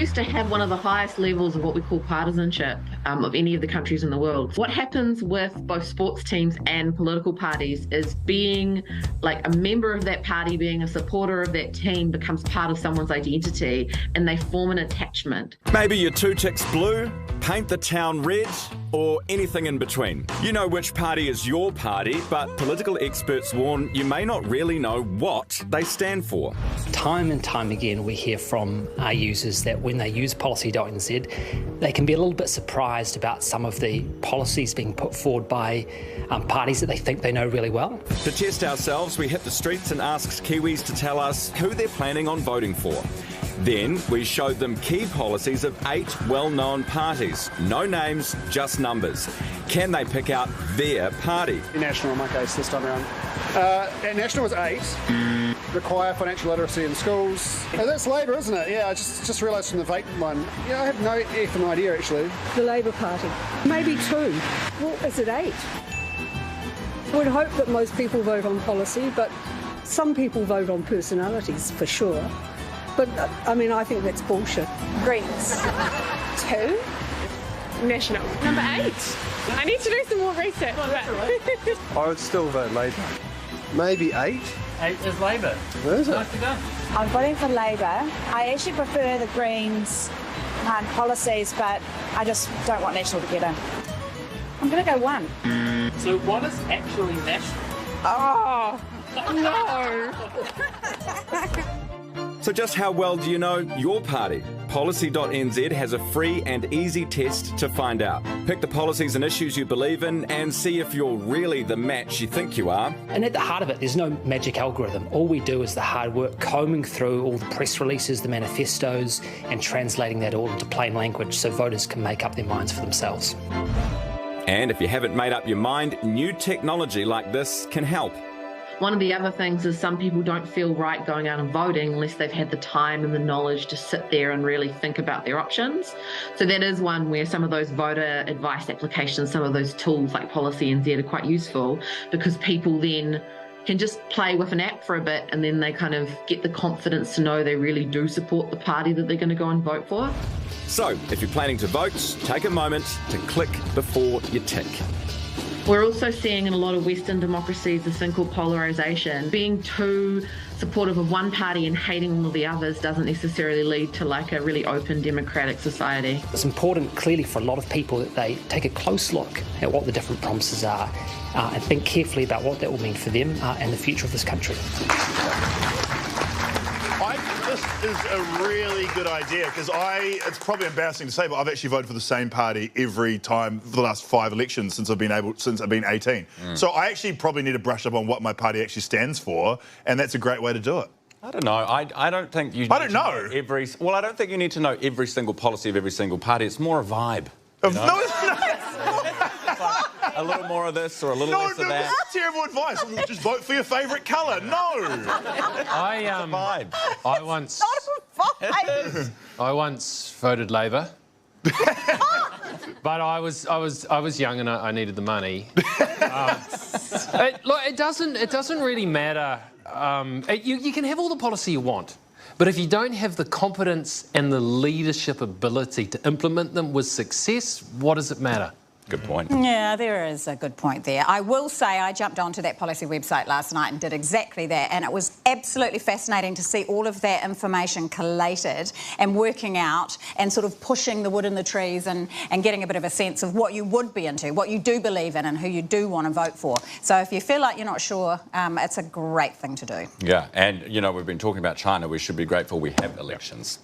used to have one of the highest levels of what we call partisanship of any of the countries in the world. What happens with both sports teams and political parties is being like a member of that party, being a supporter of that team becomes part of someone's identity and they form an attachment. Maybe your two ticks blue, paint the town red, or anything in between. You know which party is your party, but political experts warn you may not really know what they stand for. Time and time again we hear from our users that when they use policy.nz, they can be a little bit surprised about some of the policies being put forward by parties that they think they know really well. To test ourselves, we hit the streets and asked Kiwis to tell us who they're planning on voting for. Then we showed them key policies of 8 well-known parties. No names, just numbers. Can they pick out their party? National in my case this time around. National was 8. Require financial literacy in schools. Oh, that's Labour, isn't it? Yeah, I just realised from the vape one. Yeah, I have no effing idea actually. The Labour Party. Maybe 2. Well, is it 8? I would hope that most people vote on policy, but some people vote on personalities for sure. But, I mean, I think that's bullshit. Greens. 2. National. Number 8. I need to do some more research. I would still vote Labour. Maybe 8. 8 is Labour. Where is it? Nice to go. I'm voting for Labour. I actually prefer the Greens policies, but I just don't want National to get in. I'm going to go 1. So what is actually National? Oh, no. So just how well do you know your party? Policy.nz has a free and easy test to find out. Pick the policies and issues you believe in and see if you're really the match you think you are. And at the heart of it, there's no magic algorithm. All we do is the hard work, combing through all the press releases, the manifestos, and translating that all into plain language so voters can make up their minds for themselves. And if you haven't made up your mind, new technology like this can help. One of the other things is some people don't feel right going out and voting unless they've had the time and the knowledge to sit there and really think about their options. So that is one where some of those voter advice applications, some of those tools like Policy NZ are quite useful because people then can just play with an app for a bit and then they kind of get the confidence to know they really do support the party that they're going to go and vote for. So if you're planning to vote, take a moment to click before you tick. We're also seeing in a lot of Western democracies this thing called polarisation. Being too supportive of one party and hating all of the others doesn't necessarily lead to like a really open democratic society. It's important clearly for a lot of people that they take a close look at what the different promises are and think carefully about what that will mean for them and the future of this country. This is a really good idea because it's probably embarrassing to say, but I've actually voted for the same party every time for the last 5 elections since I've been 18. So I actually probably need to brush up on what my party actually stands for, and that's a great way to do it. I don't know. I don't think you. I don't know. Well, I don't think you need to know every single policy of every single party. It's more a vibe. You know? No. A little more of this or a little less of that. That's terrible advice. Just vote for your favourite colour. No. Vibe. I once voted Labour. But I was young and I needed the money. It doesn't really matter. You can have all the policy you want, but if you don't have the competence and the leadership ability to implement them with success, what does it matter? Good point. Yeah, there is a good point there. I will say I jumped onto that policy website last night and did exactly that, and it was absolutely fascinating to see all of that information collated and working out and sort of pushing the wood in the trees and getting a bit of a sense of what you would be into, what you do believe in and who you do want to vote for. So if you feel like you're not sure, it's a great thing to do. Yeah, and, you know, we've been talking about China. We should be grateful we have elections.